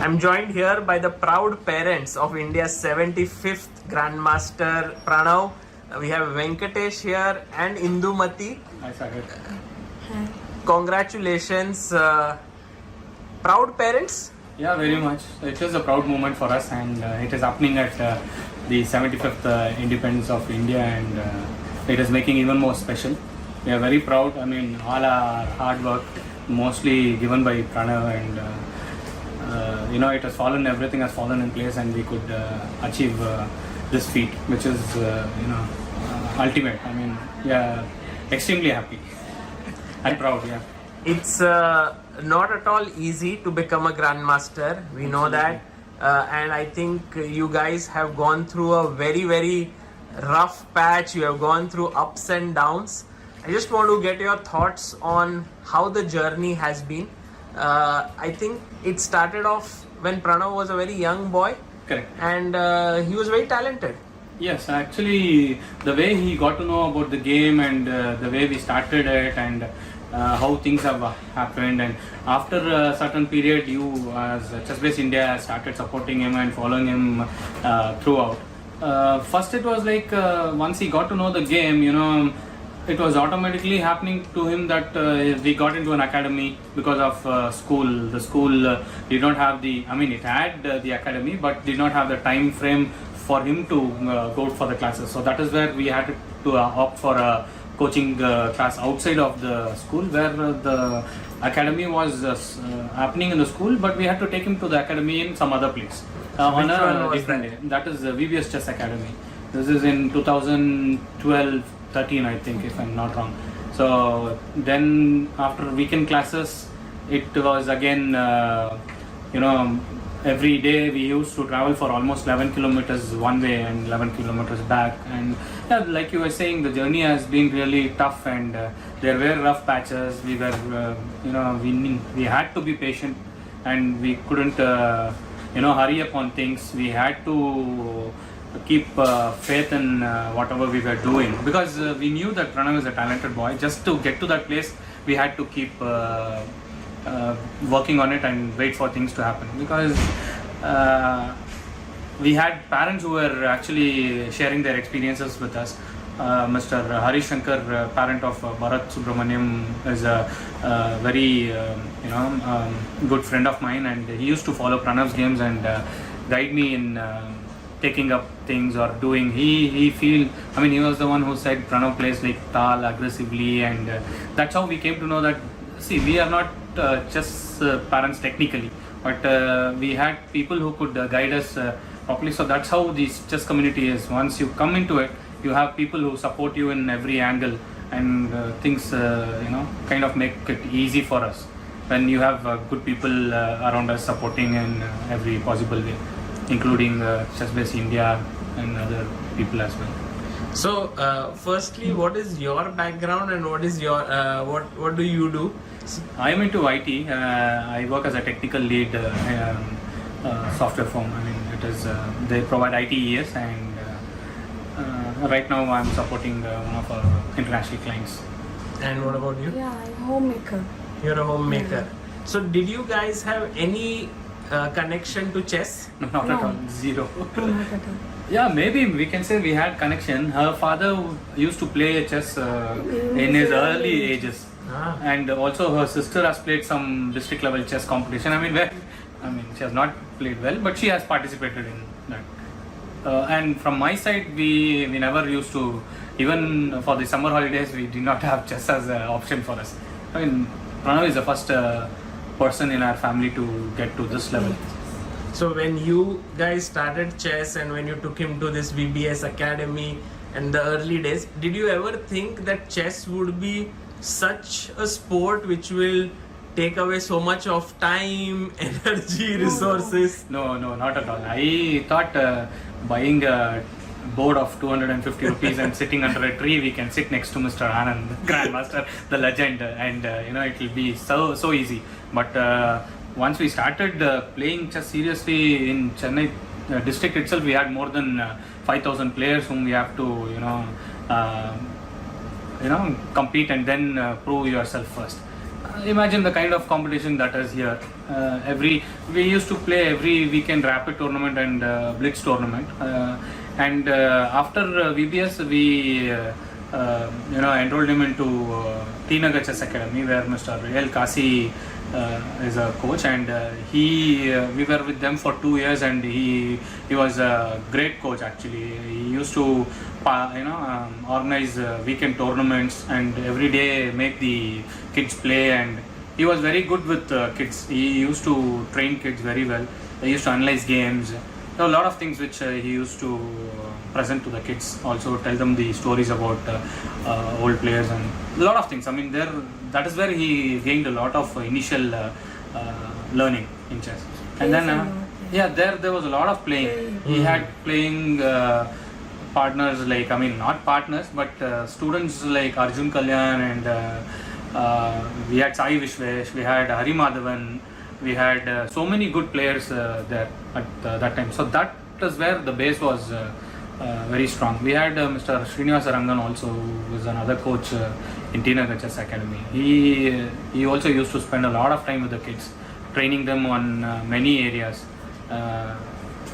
I'm joined here by the proud parents of India's 75th Grandmaster Pranav. We have Venkatesh here and Indumathi. Hi, Sagar. Congratulations, proud parents. Yeah, very much. It is a proud moment for us, and it is happening at the 75th independence of India, and it is making even more special. We are very proud. I mean, all our hard work, mostly given by Pranav, and it has fallen. Everything has fallen in place, and we could achieve this feat, which is ultimate. I mean, yeah, extremely happy and proud. Yeah. It's not at all easy to become a grandmaster. We know that, and I think you guys have gone through a very, very rough patch. You have gone through ups and downs. I just want to get your thoughts on how the journey has been. I think it started off when Pranav was a very young boy. Correct. And he was very talented. Yes, actually, the way he got to know about the game and the way we started it and how things have happened, and after a certain period, you as ChessBase India started supporting him and following him throughout. First, it was like once he got to know the game, it was automatically happening to him that we got into an academy because of school. The school did not have it had the academy, but did not have the time frame for him to go for the classes. So that is where we had to opt for a coaching class outside of the school, where the academy was happening in the school, but we had to take him to the academy in some other place on a different day. That is the VBS Chess Academy. This is in 2012-13, I think, if I'm not wrong. So then after weekend classes, it was again, every day we used to travel for almost 11 kilometers one way and 11 kilometers back. And yeah, like you were saying, the journey has been really tough, and there were rough patches. We were, we had to be patient, and we couldn't, hurry up on things. We had to keep faith in whatever we were doing, because we knew that Pranav is a talented boy. Just to get to that place, we had to keep working on it and wait for things to happen, because we had parents who were actually sharing their experiences with us. Mr. Hari Shankar, parent of Bharat Subramaniam, is a very good friend of mine, and he used to follow Pranav's games and guide me in taking up things or doing. He was the one who said Pranav plays like Tal aggressively, and that's how we came to know that, see, we are not chess parents technically, but we had people who could guide us properly. So that's how this chess community is. Once you come into it, you have people who support you in every angle, and things kind of make it easy for us when you have good people around us supporting in every possible way, including ChessBase India and other people as well. So, firstly, what is your background and what is your what do you do? I am into IT. I work as a technical lead software firm. It is they provide ITES, and right now I am supporting one of our international clients. And what about you? Yeah, I'm a homemaker. You're a homemaker. So, did you guys have any connection to chess? No, not at all. Zero. No, not at all. Yeah, maybe we can say we had connection. Her father used to play chess in his early ages. And also her sister has played some district level chess competition. She has not played well, but she has participated in that. And from my side, we never used to, even for the summer holidays, we did not have chess as an option for us. Pranav is the first person in our family to get to this level. So when you guys started chess and when you took him to this VBS Academy and the early days, did you ever think that chess would be such a sport which will take away so much of time, energy, resources? No, not at all. I thought buying a board of 250 rupees and sitting under a tree, we can sit next to Mr. Anand, Grandmaster, the legend, and it will be so easy. But once we started playing chess seriously in Chennai district itself, we had more than 5,000 players whom we have to compete and then prove yourself first. Imagine the kind of competition that is here. We used to play every weekend rapid tournament and blitz tournament, and after VBS we enrolled him into Tinagar Chess Academy, where Mr. El Kasi is a coach, and we were with them for 2 years, and he was a great coach actually. He used to organize weekend tournaments and every day make the kids play, and he was very good with kids. He used to train kids very well. He used to analyze games. There were a lot of things which he used to present to the kids, also tell them the stories about old players and a lot of things. I mean, that is where he gained a lot of initial learning in chess. And then there was a lot of playing. He had playing partners, like, I mean, not partners, but students like Arjun Kalyan, and we had Sai Vishwesh, we had Hari Madhavan, we had so many good players there at that time. So that is where the base was very strong. We had Mr. Srinivasa Rangan also, who was another coach in Tinagar Chess Academy. He also used to spend a lot of time with the kids, training them on many areas.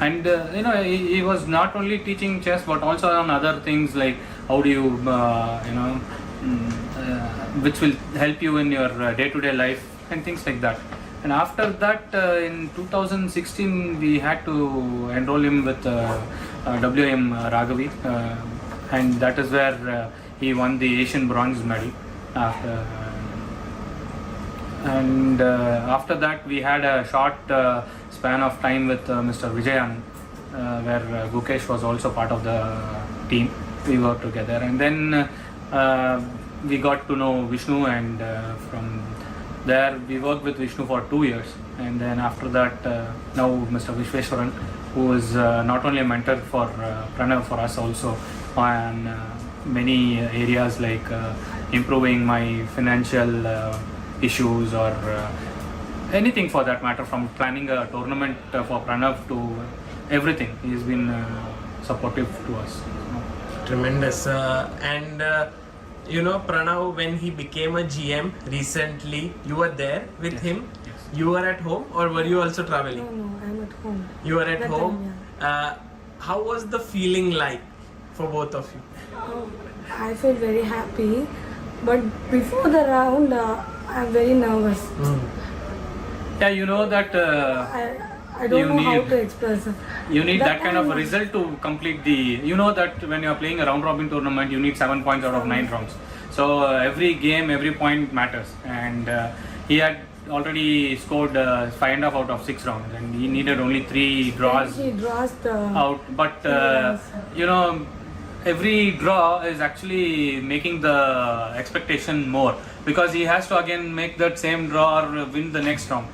And he was not only teaching chess but also on other things like how do you which will help you in your day-to-day life and things like that. And after that, in 2016 we had to enroll him with WM Raghavi, and that is where he won the Asian bronze medal. And after that we had a short span of time with Mr. Vijayan, where Gukesh was also part of the team. We worked together, and then we got to know Vishnu, and from there we worked with Vishnu for 2 years. And then after that, now Mr. Vishweshwaran, who is not only a mentor for Pranav, for us also on many areas like improving my financial issues or anything for that matter, from planning a tournament for Pranav to everything. He's been supportive to us. Tremendous. Pranav, when he became a GM recently, you were there with him. Yes. You were at home, or were you also traveling? No, I'm at home. You were at That home. time, How was the feeling like for both of you? I feel very happy, but before the round, I'm very nervous. Yeah, you know that I don't You know how need- to express it. you need that kind of time- result to complete the. You know that when you are playing a round robin tournament, you need 7 points out of 9 rounds. So every game, every point matters, and he had already scored 5.5 out of 6 rounds, and he needed only 3 draws He draws the out. But Yes. every draw is actually making the expectation more, because he has to again make that same draw or win the next round.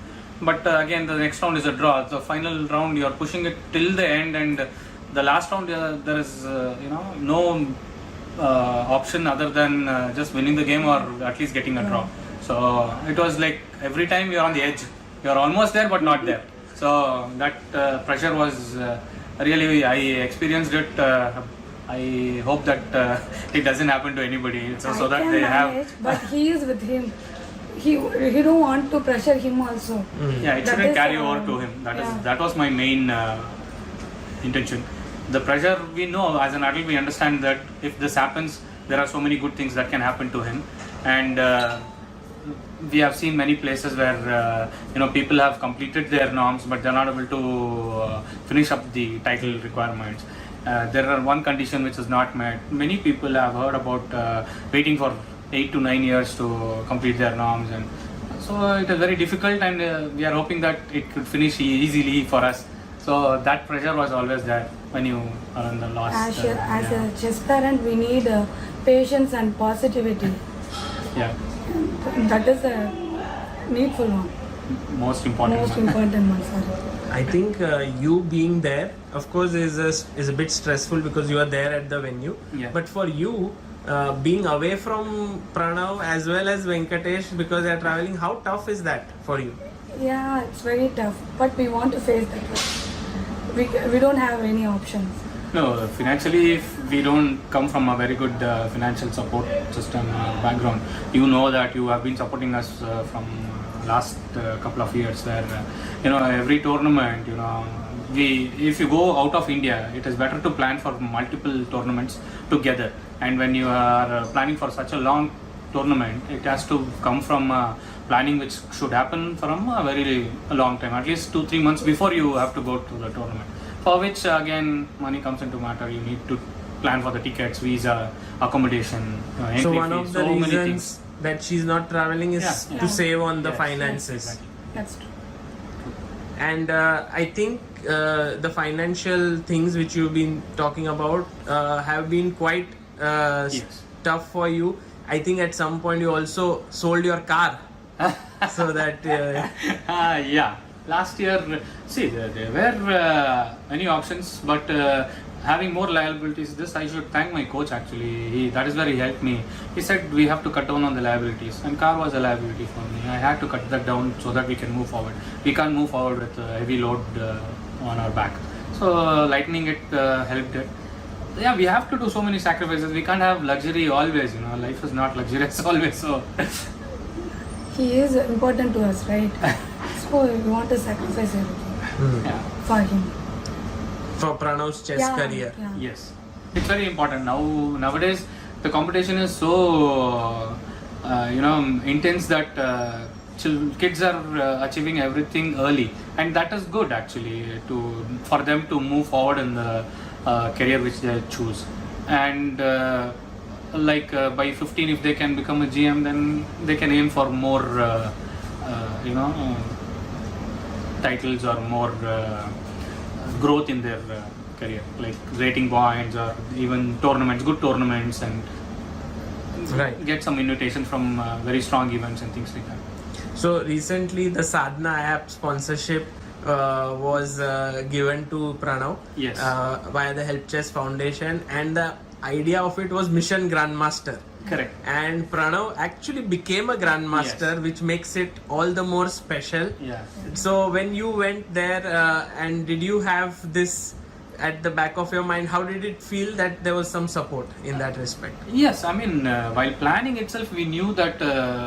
But again, the next round is a draw. The final round, you are pushing it till the end, and the last round there is no option other than just winning the game or at least getting a draw. So it was like every time you're on the edge, you're almost there but not there. So that pressure was really, I experienced it. I hope that it doesn't happen to anybody, so I that can they manage, have. but he is with him. He don't want to pressure him also. Yeah, it That shouldn't is, carry over to him. That was my main intention. The pressure, we know as an adult, we understand that if this happens, there are so many good things that can happen to him, and we have seen many places where people have completed their norms, but they're not able to finish up the title requirements. There are one condition which is not met. Many people have heard about waiting for 8 to 9 years to complete their norms, and so it is very difficult, and we are hoping that it could finish easily for us. So that pressure was always there when you are in the last. As a chess parent, we need patience and positivity. Yeah, That is the needful one. most important. Most one. important one, sorry. I think you being there, of course, is a bit stressful because you are there at the venue. Yeah. But for you, being away from Pranav as well as Venkatesh, because they are traveling, how tough is that for you? Yeah, it's very tough, but we want to face that. We don't have any options. No, financially, if we don't come from a very good financial support system background, you know that you have been supporting us from last couple of years, where every tournament, if you go out of India, it is better to plan for multiple tournaments together. And when you are planning for such a long tournament, it has to come from planning which should happen from a very long time, at least 2-3 months before you have to go to the tournament. For which again money comes into matter. You need to plan for the tickets, visa, accommodation, entry So one fees, of the so many reasons things. that she's not traveling is Yeah, yeah. to save on the Yes, finances. exactly. That's true. And I think the financial things which you've been talking about have been quite Yes. tough for you. I think at some point you also sold your car so that Yeah, last year, see, there were many options, but having more liabilities, this I should thank my coach actually. That is where he helped me. He said we have to cut down on the liabilities, and car was a liability for me. I had to cut that down so that we can move forward. We can't move forward with a heavy load on our back. So lightening it helped it. Yeah, we have to do so many sacrifices. We can't have luxury always. Life is not luxurious always. So He is important to us, right? So we want to sacrifice everything yeah. for him. for Pranav's chess career. Yeah. Yes, it's very important nowadays. The competition is so intense that kids are achieving everything early, and that is good actually for them to move forward in the career which they choose. And by 15, if they can become a GM, then they can aim for more titles or more growth in their career, like rating points or even good tournaments, and Right. get some invitation from very strong events and things like that. So recently the Sadhana app sponsorship was given to Pranav Yes. via the Help Chess Foundation, and the idea of it was Mission Grandmaster. Correct. And Pranav actually became a Grandmaster, Yes. which makes it all the more special. Yeah. So when you went there, and did you have this at the back of your mind? How did it feel that there was some support in that respect? Yes, I mean, while planning itself, we knew that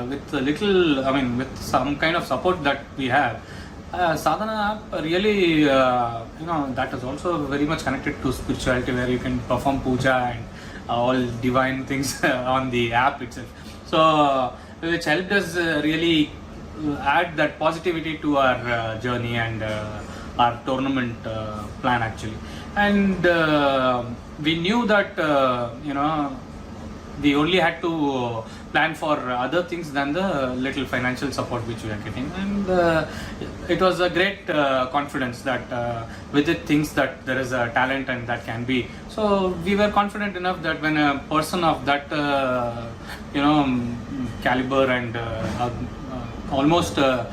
with some kind of support that we have, Sadhana app really, that is also very much connected to spirituality, where you can perform puja and all divine things on the app itself. So, which helped us really add that positivity to our journey and our tournament plan actually. And we knew that we only had to plan for other things than the little financial support which we are getting, and it was a great confidence that with it thinks that there is a talent and that can be. So we were confident enough that when a person of that caliber and almost the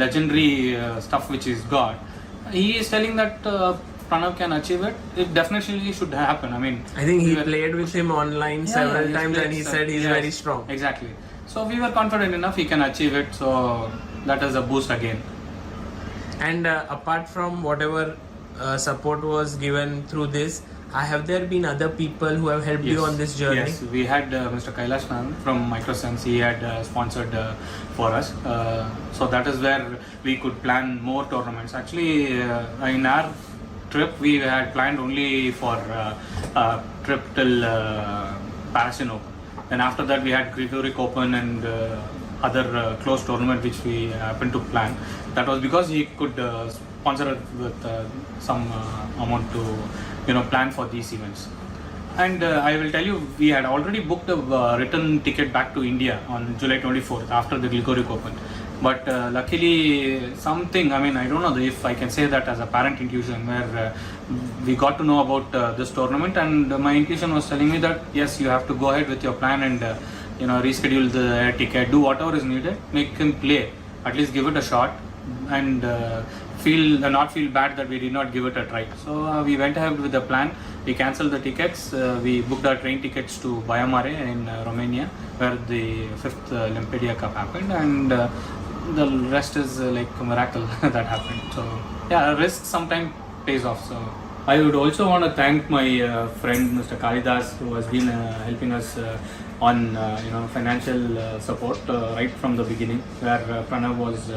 legendary stuff which is got, he is telling that Pranav can achieve it, it definitely should happen. I mean, I think he we were- played with him online several he's times, played and he stuff. said he's Yes, very strong. Exactly. So we were confident enough he can achieve it. So that is a boost again. And apart from whatever support was given through this, have there been other people who have helped you on this journey? Yes, we had Mr. Kailash Ma'am from Microsense. He had sponsored for us. So that is where we could plan more tournaments. Actually, in our trip, we had planned only for trip till Parisian Open. Then after that, we had Zurich Open and other close tournament which we happened to plan. That was because he could sponsor it with some amount to plan for these events. And I will tell you, we had already booked a return ticket back to India on July 24th after the Zurich Open. But luckily something, I mean, I don't know if I can say that as a parent intuition, where we got to know about this tournament, and my intuition was telling me that yes, you have to go ahead with your plan and reschedule the air ticket, do whatever is needed, make him play, at least give it a shot, and not feel bad that we did not give it a try. So we went ahead with the plan. We cancelled the tickets. We booked our train tickets to Baia Mare in Romania, where the 5th Olympiadia Cup happened, and the rest is like a miracle that happened. So yeah, risk sometimes pays off. So I would also want to thank my friend Mr. Kalidas, who has been helping us on financial support right from the beginning, where Pranav was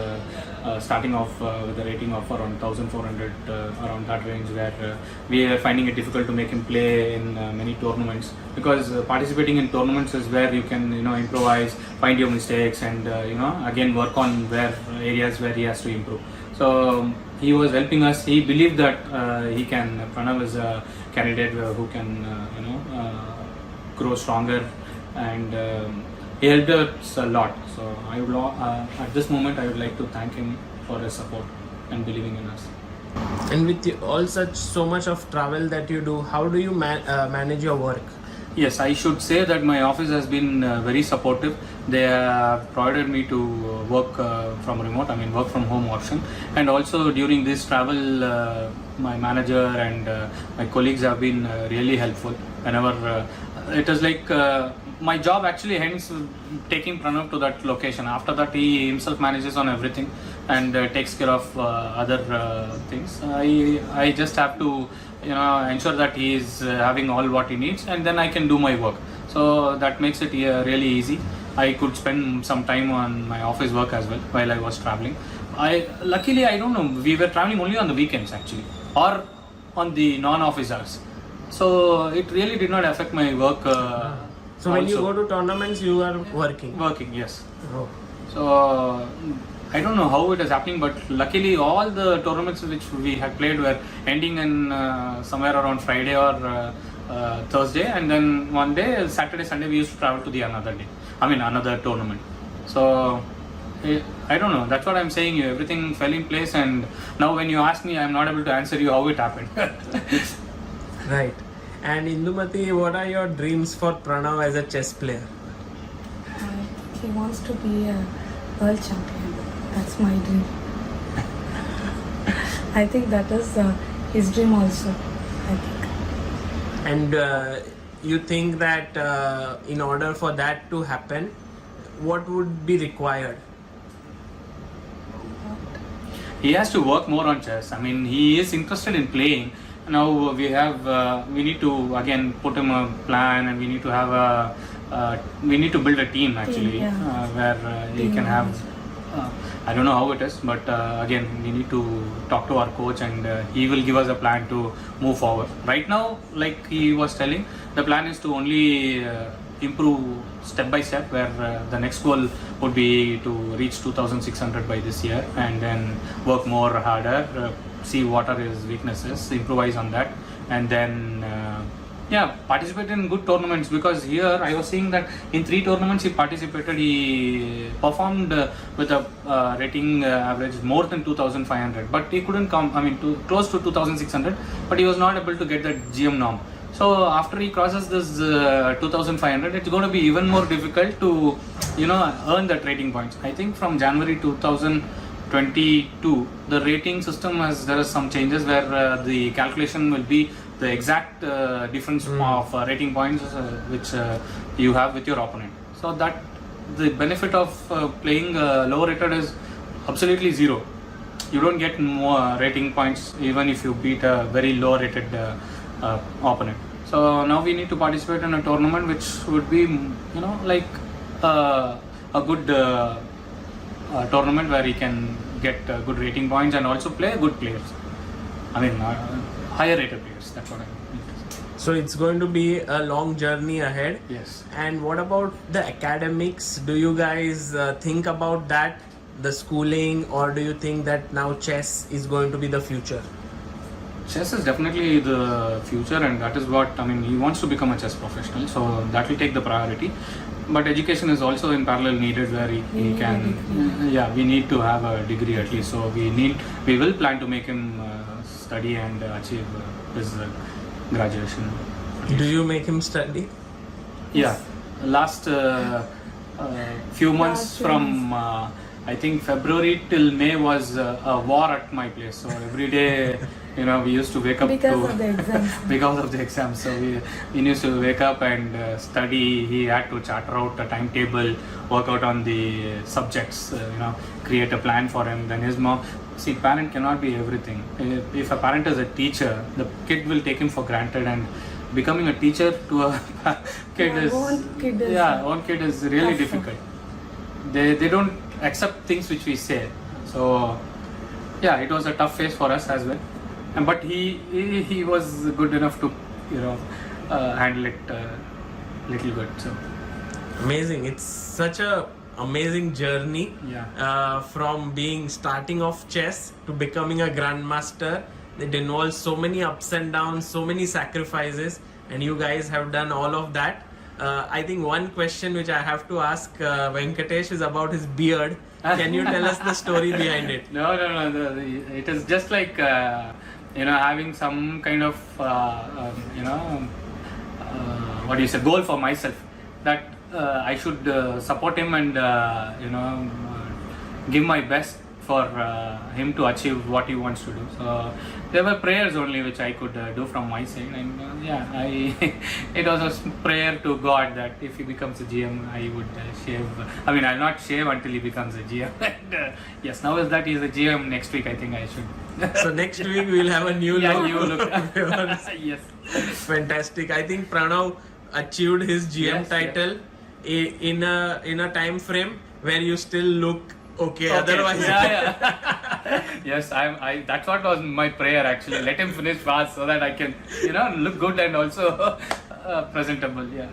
starting off with a rating of around 1400, around that range, where we are finding it difficult to make him play in many tournaments, because participating in tournaments is where you can improvise, find your mistakes, and again work on where areas where he has to improve. So he was helping us. He believed that Pranav is a candidate who can grow stronger, and he helped us a lot. So I would at this moment I would like to thank him for his support and believing in us. And with all so much of travel that you do, how do you manage your work? Yes, I should say that my office has been very supportive. They have provided me to work from remote, work from home option. And also during this travel, my manager and my colleagues have been really helpful. Whenever it is like my job actually ends taking Pranav to that location. After that, he himself manages on everything and takes care of other things. I just have to ensure that he is having all what he needs, and then I can do my work. So that makes it really easy. I could spend some time on my office work as well while I was traveling. Luckily, I don't know, we were traveling only on the weekends actually, or on the non-office hours. So it really did not affect my work. So when you go to tournaments, you are working? Working, yes. Oh. So I don't know how it is happening, but luckily all the tournaments which we had played were ending in somewhere around Friday or Thursday, and then one day, Saturday, Sunday, we used to travel to the another tournament. So I don't know, that's what I'm saying. Everything fell in place, and now when you ask me, I'm not able to answer you how it happened. Right. And Indumathi, what are your dreams for Pranav as a chess player? He wants to be a world champion. That's my dream. I think that is his dream also, I think. And you think that in order for that to happen, what would be required? He has to work more on chess. He is interested in playing. Now we need to again put him a plan, and we need to have we need to build a team actually, where he can have. I don't know how it is, but again we need to talk to our coach, and he will give us a plan to move forward. Right now, like he was telling, the plan is to only improve step by step, where the next goal would be to reach 2600 by this year, and then work more harder, see what are his weaknesses, improvise on that, and then participate in good tournaments. Because here I was seeing that in 3 tournaments he participated, he performed with a rating average more than 2500, but he couldn't come close to 2600, but he was not able to get that GM norm. So after he crosses this 2500, it's going to be even more difficult to earn that rating points. I think from January 2022, the rating system there are some changes where the calculation will be the exact difference of rating points which you have with your opponent. So that the benefit of playing low rated is absolutely zero. You don't get more rating points even if you beat a very low rated opponent. So now we need to participate in a tournament which would be like a good tournament where he can get good rating points and also play good players. Higher rated players. That's what I mean. So it's going to be a long journey ahead. Yes. And what about the academics? Do you guys think about that, the schooling, or do you think that now chess is going to be the future? Chess is definitely the future, and that is what he wants to become a chess professional, so that will take the priority. But education is also in parallel needed, where he can we need to have a degree at least. So we will plan to make him study and achieve his graduation. Do you make him study? Yeah, last few months from I think February till May was a war at my place. So every day, we used to wake up because of the exams. Because of the exams. So we used to wake up and study. He had to charter out a timetable, work out on the subjects, create a plan for him. Then his mom, see, parent cannot be everything. If a parent is a teacher, the kid will take him for granted, and becoming a teacher to a kid Yeah, is own kid is really tough. difficult. They don't accept things which we say. So yeah, it was a tough phase for us as well. And but he was good enough to handle it little good. So Amazing. It's such a amazing journey. Yeah. From being starting off chess to becoming a grandmaster. It involves so many ups and downs, so many sacrifices, and you guys have done all of that. I think one question which I have to ask Venkatesh is about his beard. Can you tell us the story behind it? No. It is just like having some kind of what do you say, goal for myself, that I should support him and give my best for him to achieve what he wants to do. So there were prayers only which I could do from my side, and it was a prayer to God that if he becomes a GM, I would shave. I mean, I'll not shave until he becomes a GM. And, yes, now is that he's a GM, next week I think I should. So next week we'll have a new Yeah, look. new look. of yours. Yes. Fantastic. I think Pranav achieved his GM Yes, title in a time frame where you still look okay. Okay. Otherwise, Yeah. Yes, I. That's what was my prayer actually. Let him finish fast so that I can, look good and also presentable. Yeah.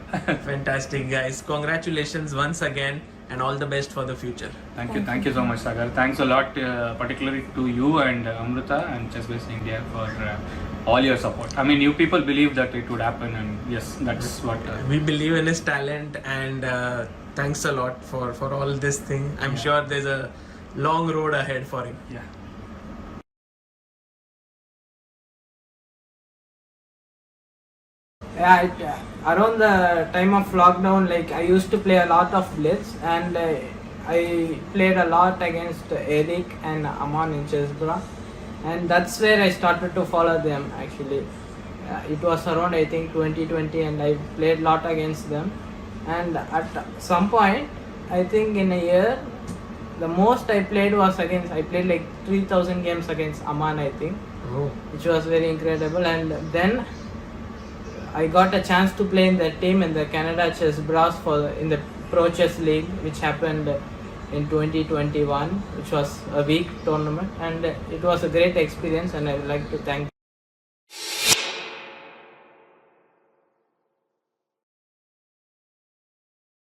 Fantastic, guys. Congratulations once again, and all the best for the future. Thank you so much, Sagar. Thanks a lot, particularly to you and Amrita and ChessBase India for all your support. I mean, you people believe that it would happen, and yes, that's what. We believe in his talent, and thanks a lot for all this thing. I'm sure there's a long road ahead for him. Yeah. Yeah, around the time of lockdown, like I used to play a lot of Blitz, and I played a lot against Eric and Aman in ChessBase, and that's where I started to follow them actually. It was around I think 2020, and I played a lot against them, and at some point I think in a year the most I played like 3,000 games against Aman, I think, which was very incredible. And then I got a chance to play in the team in the Canada ChessBase in the Pro Chess League, which happened in 2021, which was a week tournament, and it was a great experience, and I would like to thank